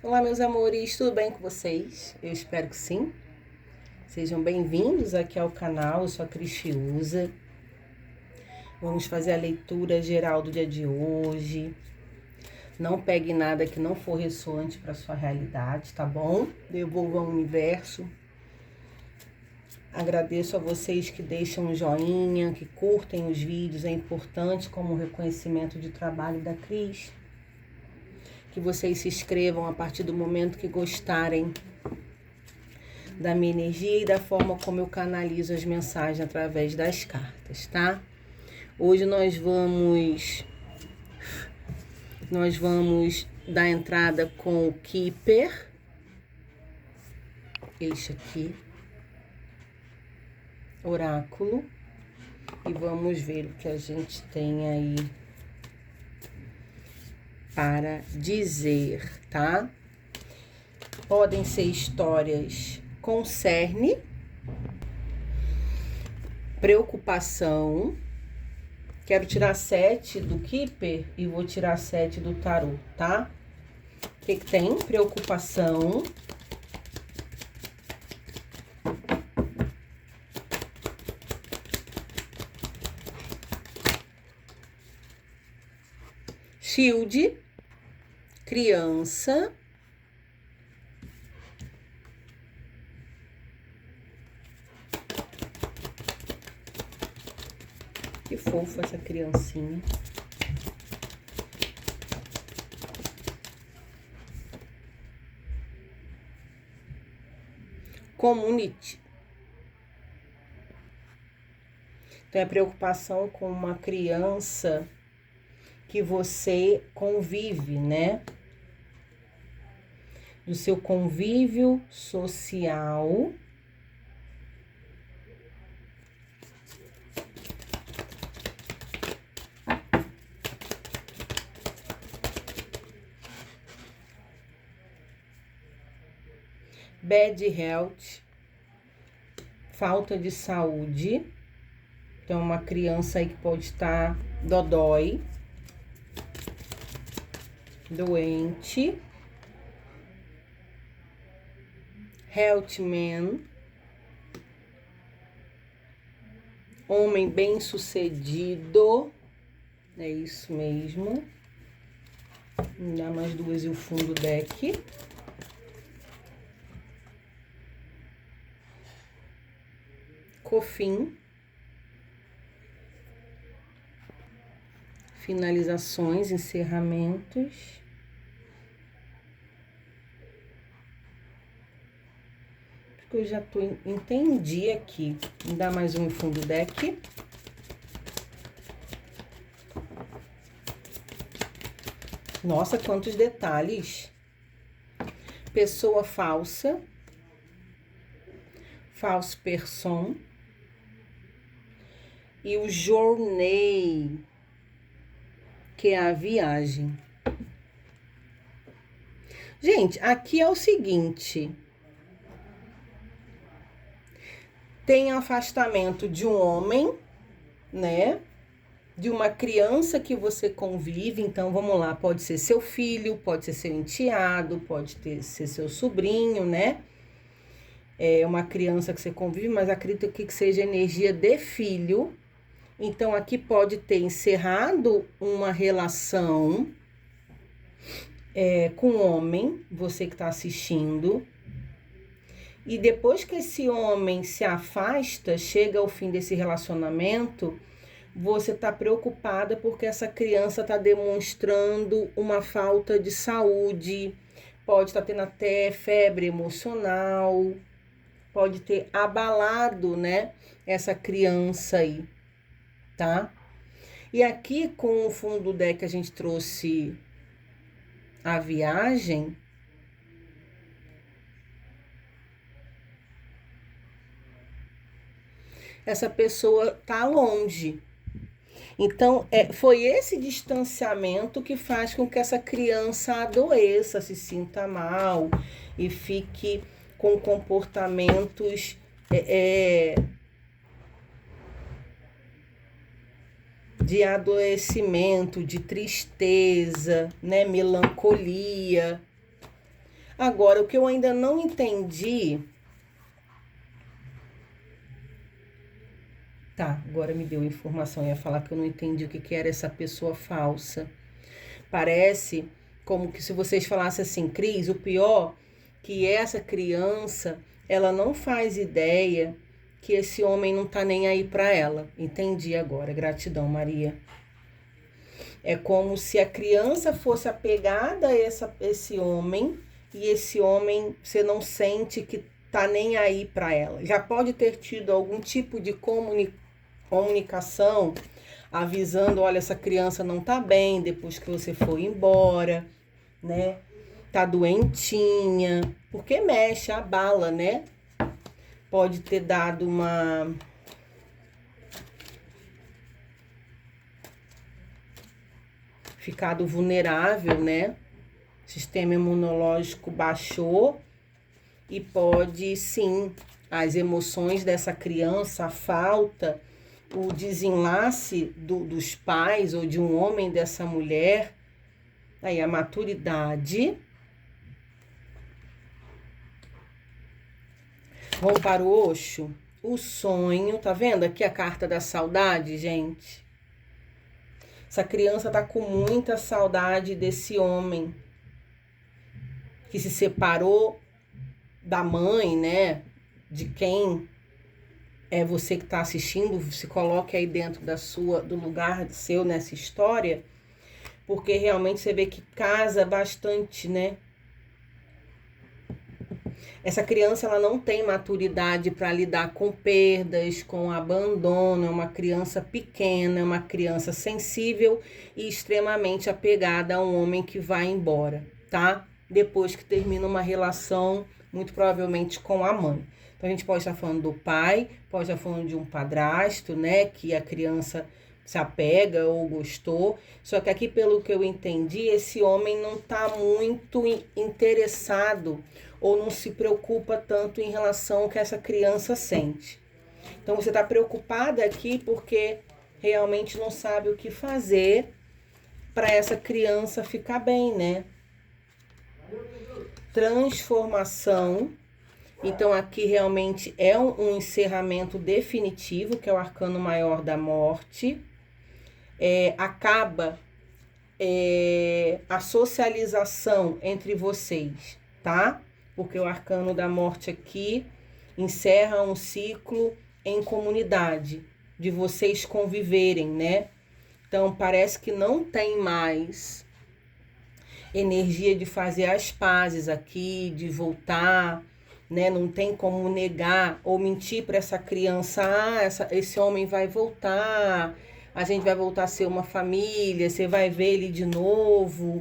Olá, meus amores, tudo bem com vocês? Eu espero que sim. Sejam bem-vindos aqui ao canal, eu sou a Cris Fiuza. Vamos fazer a leitura geral do dia de hoje. Não pegue nada que não for ressoante para sua realidade, tá bom? Devolva ao universo. Agradeço a vocês que deixam um joinha, que curtem os vídeos, é importante como reconhecimento de trabalho da Cris. Que vocês se inscrevam a partir do momento que gostarem da minha energia e da forma como eu canalizo as mensagens através das cartas, tá? Hoje nós vamos dar entrada com o Keeper, este aqui, oráculo, e vamos ver o que a gente tem aí para dizer, tá? Podem ser histórias com cerne, preocupação. Quero tirar 7 do Keeper e vou tirar 7 do tarô, tá? O que tem? Preocupação. Shield, criança. Que fofa essa criancinha. Community. Então, é preocupação com uma criança que você convive, né? Do seu convívio social. Bad health, falta de saúde. Então, uma criança aí que pode estar dodói, doente. Health man, homem bem-sucedido. É isso mesmo. Vou dar mais duas e o fundo deck. Cofim. Finalizações, encerramentos. Porque eu já entendi aqui. Vou dar mais um fundo deck. Nossa, quantos detalhes. Pessoa falsa. False person. E o journey, que é a viagem. Gente, aqui é o seguinte. Tem afastamento de um homem, né? De uma criança que você convive. Então, vamos lá. Pode ser seu filho, pode ser seu enteado, pode ser seu sobrinho, né? É uma criança que você convive, mas acredito que seja energia de filho. Então, aqui pode ter encerrado uma relação com um homem, você que está assistindo. E depois que esse homem se afasta, chega ao fim desse relacionamento, você está preocupada porque essa criança está demonstrando uma falta de saúde, pode estar tendo até febre emocional, pode ter abalado, né, essa criança aí, tá? E aqui com o fundo do deck a gente trouxe a viagem. Essa pessoa tá longe. Então, foi esse distanciamento que faz com que essa criança adoeça, se sinta mal e fique com comportamentos de adoecimento, de tristeza, né, melancolia. Agora, o que eu ainda não entendi... Tá, agora me deu informação. Eu ia falar que eu não entendi o que era essa pessoa falsa. Parece como que se vocês falassem assim, Cris, o pior que essa criança, ela não faz ideia que esse homem não tá nem aí pra ela. Entendi agora. Gratidão, Maria. É como se a criança fosse apegada a esse homem e esse homem você não sente que tá nem aí pra ela. Já pode ter tido algum tipo de comunicação avisando, olha, essa criança não tá bem depois que você foi embora, né? Tá doentinha, porque mexe, abala, né? Pode ter dado uma... ficado vulnerável, né? Sistema imunológico baixou e pode, sim, as emoções dessa criança, a falta, o desenlace dos pais ou de um homem dessa mulher, aí a maturidade. Vamos para o Osho. O sonho, tá vendo aqui a carta da saudade, gente? Essa criança tá com muita saudade desse homem que se separou da mãe, né? De quem é você que tá assistindo, se coloque aí dentro do lugar seu nessa história, porque realmente você vê que casa bastante, né? Essa criança, ela não tem maturidade para lidar com perdas, com abandono, é uma criança pequena, é uma criança sensível e extremamente apegada a um homem que vai embora, tá? Depois que termina uma relação, muito provavelmente com a mãe. Então, a gente pode estar falando do pai, pode estar falando de um padrasto, né, que a criança se apega ou gostou. Só que aqui, pelo que eu entendi, esse homem não está muito interessado ou não se preocupa tanto em relação ao que essa criança sente. Então, você está preocupada aqui porque realmente não sabe o que fazer para essa criança ficar bem, né? Transformação. Então, aqui realmente é um encerramento definitivo, que é o arcano maior da morte. Acaba a socialização entre vocês, tá? Porque o arcano da morte aqui encerra um ciclo em comunidade, de vocês conviverem, né? Então, parece que não tem mais energia de fazer as pazes aqui, de voltar, né? Não tem como negar ou mentir para essa criança, esse homem vai voltar, a gente vai voltar a ser uma família, você vai ver ele de novo.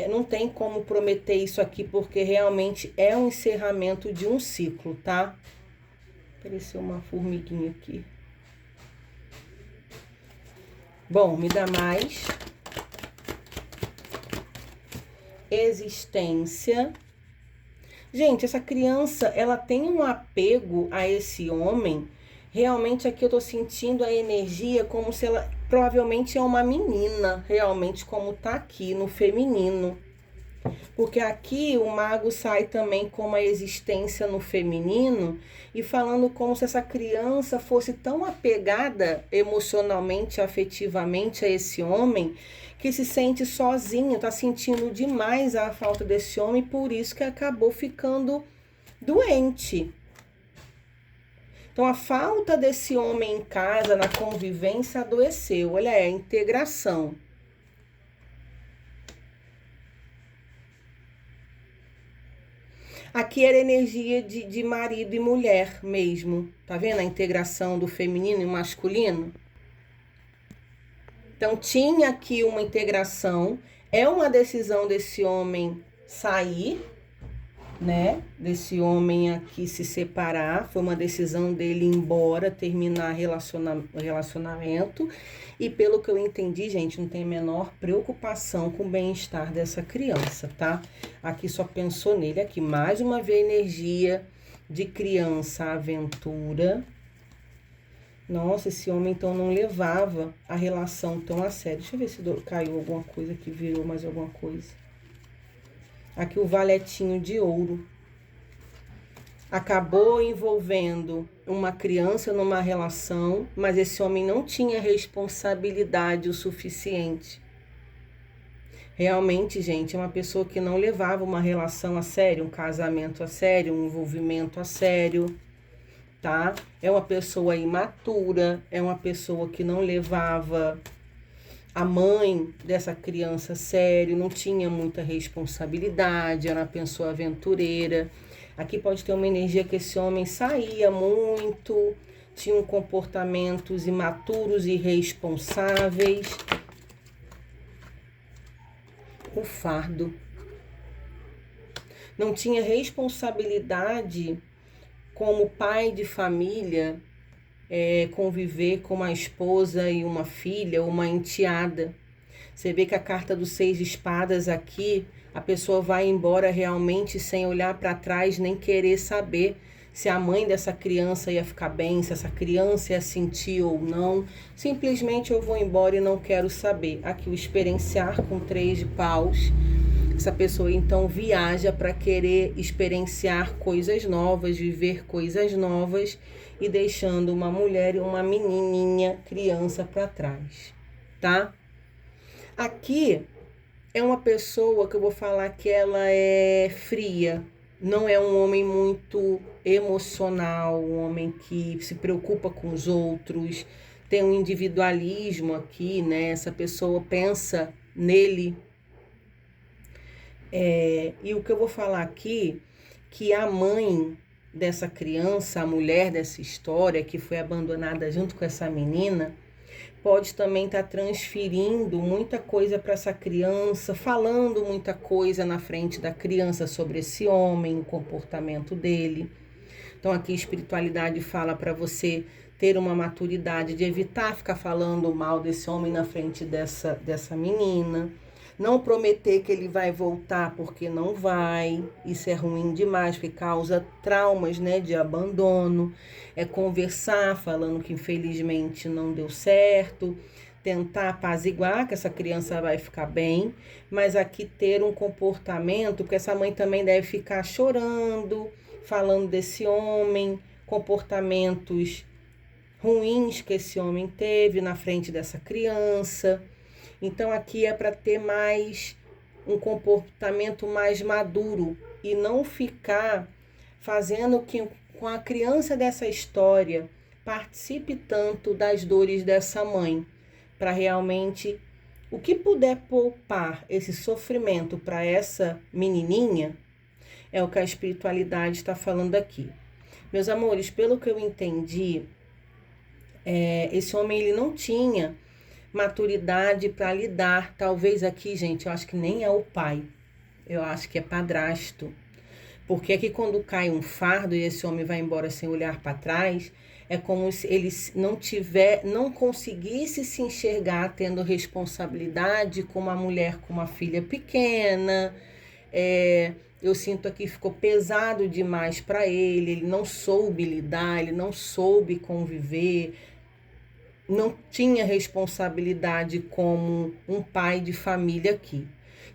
Não tem como prometer isso aqui, porque realmente é um encerramento de um ciclo, tá? Apareceu uma formiguinha aqui. Bom, me dá mais. Existência. Gente, essa criança, ela tem um apego a esse homem. Realmente aqui eu tô sentindo a energia como se ela provavelmente é uma menina, realmente como tá aqui no feminino. Porque aqui o mago sai também com uma existência no feminino e falando como se essa criança fosse tão apegada emocionalmente, afetivamente a esse homem, que se sente sozinha, tá sentindo demais a falta desse homem, por isso que acabou ficando doente. Então, a falta desse homem em casa, na convivência, adoeceu. Olha, a integração. Aqui era energia de marido e mulher mesmo. Tá vendo a integração do feminino e masculino? Então, tinha aqui uma integração. É uma decisão desse homem sair, né? Desse homem aqui se separar. Foi uma decisão dele ir embora, terminar o relacionamento. E pelo que eu entendi, gente, não tem a menor preocupação com o bem-estar dessa criança, tá? Aqui só pensou nele. Aqui, mais uma vez, energia de criança, aventura. Nossa, esse homem então não levava a relação tão a sério. Deixa eu ver se caiu alguma coisa aqui, virou mais alguma coisa. Aqui o valetinho de ouro. Acabou envolvendo uma criança numa relação, mas esse homem não tinha responsabilidade o suficiente. Realmente, gente, é uma pessoa que não levava uma relação a sério, um casamento a sério, um envolvimento a sério, tá? É uma pessoa imatura, é uma pessoa que não levava a mãe dessa criança a sério, não tinha muita responsabilidade, era uma pessoa aventureira. Aqui pode ter uma energia que esse homem saía muito, tinha comportamentos imaturos e irresponsáveis. O fardo. Não tinha responsabilidade como pai de família, conviver com uma esposa e uma filha, uma enteada. Você vê que a carta dos 6 de espadas aqui, a pessoa vai embora realmente sem olhar para trás, nem querer saber se a mãe dessa criança ia ficar bem, se essa criança ia sentir ou não. Simplesmente eu vou embora e não quero saber. Aqui o experienciar com 3 de paus. Essa pessoa então viaja para querer experienciar coisas novas, viver coisas novas e deixando uma mulher e uma menininha, criança para trás, tá? Aqui é uma pessoa que eu vou falar que ela é fria, não é um homem muito emocional, um homem que se preocupa com os outros, tem um individualismo aqui, né? Essa pessoa pensa nele. E o que eu vou falar aqui, que a mãe dessa criança, a mulher dessa história, que foi abandonada junto com essa menina, pode também estar transferindo muita coisa para essa criança, falando muita coisa na frente da criança sobre esse homem, o comportamento dele. Então aqui a espiritualidade fala para você ter uma maturidade de evitar ficar falando mal desse homem na frente dessa menina. Não prometer que ele vai voltar, porque não vai. Isso é ruim demais, porque causa traumas, né, de abandono. É conversar, falando que infelizmente não deu certo. Tentar apaziguar que essa criança vai ficar bem. Mas aqui ter um comportamento, porque essa mãe também deve ficar chorando, falando desse homem, comportamentos ruins que esse homem teve na frente dessa criança. Então aqui é para ter mais um comportamento mais maduro e não ficar fazendo que com a criança dessa história participe tanto das dores dessa mãe, para realmente o que puder poupar esse sofrimento para essa menininha é o que a espiritualidade está falando aqui. Meus amores, pelo que eu entendi, esse homem ele não tinha maturidade para lidar, talvez aqui, gente, eu acho que nem é o pai, eu acho que é padrasto, porque aqui quando cai um fardo e esse homem vai embora sem olhar para trás, é como se ele não conseguisse se enxergar tendo responsabilidade com uma mulher com uma filha pequena. Eu sinto aqui ficou pesado demais para ele não soube lidar, ele não soube conviver, não tinha responsabilidade como um pai de família aqui.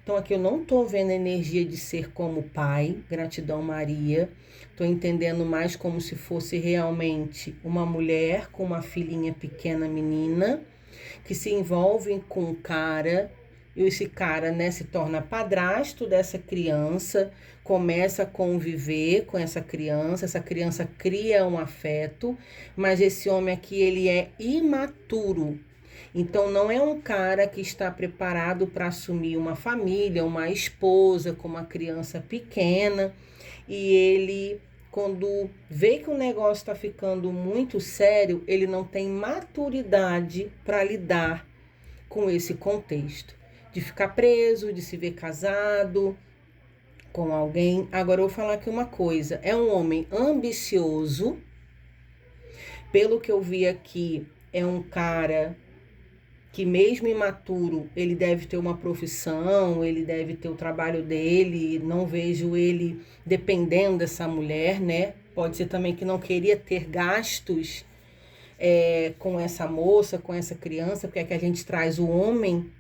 Então aqui eu não estou vendo a energia de ser como pai, gratidão Maria. Estou entendendo mais como se fosse realmente uma mulher com uma filhinha pequena, menina, que se envolve com um cara, e esse cara, né, se torna padrasto dessa criança, começa a conviver com essa criança cria um afeto, mas esse homem aqui, ele é imaturo. Então, não é um cara que está preparado para assumir uma família, uma esposa com uma criança pequena, e ele, quando vê que o negócio está ficando muito sério, ele não tem maturidade para lidar com esse contexto, de ficar preso, de se ver casado com alguém. Agora eu vou falar aqui uma coisa, é um homem ambicioso, pelo que eu vi aqui, é um cara que mesmo imaturo, ele deve ter uma profissão, ele deve ter o trabalho dele, não vejo ele dependendo dessa mulher, né? Pode ser também que não queria ter gastos com essa moça, com essa criança, porque é que a gente traz o homem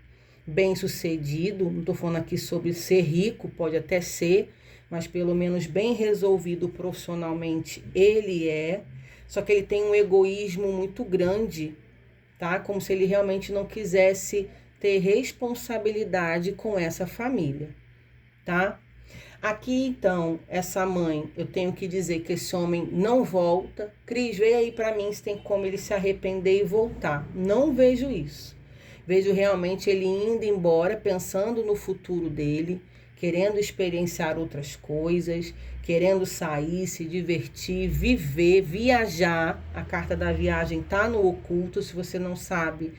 bem-sucedido. Não estou falando aqui sobre ser rico, pode até ser, mas pelo menos bem resolvido profissionalmente ele é. Só que ele tem um egoísmo muito grande, tá? Como se ele realmente não quisesse ter responsabilidade com essa família, tá? Aqui, então, essa mãe, eu tenho que dizer que esse homem não volta. Cris, vê aí pra mim se tem como ele se arrepender e voltar. Não vejo isso. Vejo realmente ele indo embora, pensando no futuro dele, querendo experienciar outras coisas, querendo sair, se divertir, viver, viajar. A carta da viagem tá no oculto, se você não sabe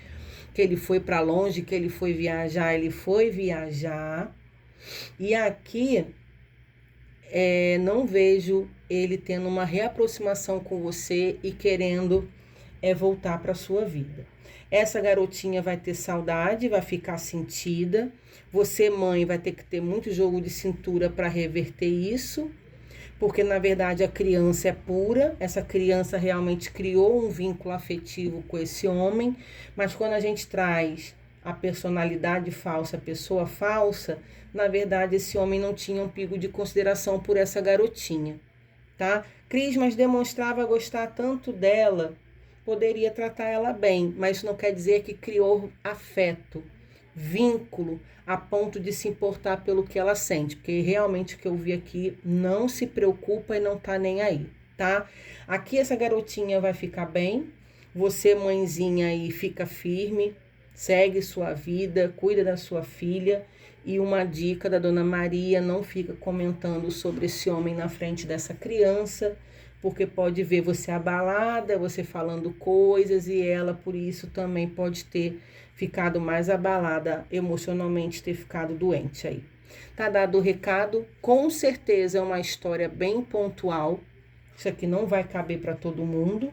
que ele foi para longe, que ele foi viajar, ele foi viajar. E aqui não vejo ele tendo uma reaproximação com você e querendo voltar para sua vida. Essa garotinha vai ter saudade, vai ficar sentida. Você, mãe, vai ter que ter muito jogo de cintura para reverter isso, porque na verdade a criança é pura, essa criança realmente criou um vínculo afetivo com esse homem, mas quando a gente traz a personalidade falsa, a pessoa falsa, na verdade esse homem não tinha um pingo de consideração por essa garotinha, tá? Cris, mas demonstrava gostar tanto dela, poderia tratar ela bem, mas isso não quer dizer que criou afeto, vínculo, a ponto de se importar pelo que ela sente, porque realmente o que eu vi aqui não se preocupa e não tá nem aí, tá? Aqui essa garotinha vai ficar bem, você, mãezinha, aí fica firme, segue sua vida, cuida da sua filha. E uma dica da Dona Maria, não fica comentando sobre esse homem na frente dessa criança, porque pode ver você abalada, você falando coisas, e ela por isso também pode ter ficado mais abalada emocionalmente, ter ficado doente aí. Tá dado o recado, com certeza é uma história bem pontual, isso aqui não vai caber para todo mundo.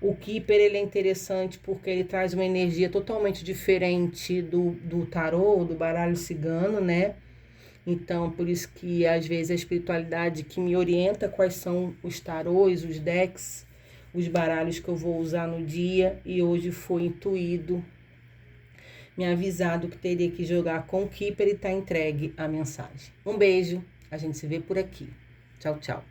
O Keeper, ele é interessante porque ele traz uma energia totalmente diferente do tarô, do baralho cigano, né? Então, por isso que às vezes a espiritualidade que me orienta quais são os tarôs, os decks, os baralhos que eu vou usar no dia, e hoje foi intuído, me avisado que teria que jogar com o Keeper e tá entregue a mensagem. Um beijo, a gente se vê por aqui. Tchau, tchau.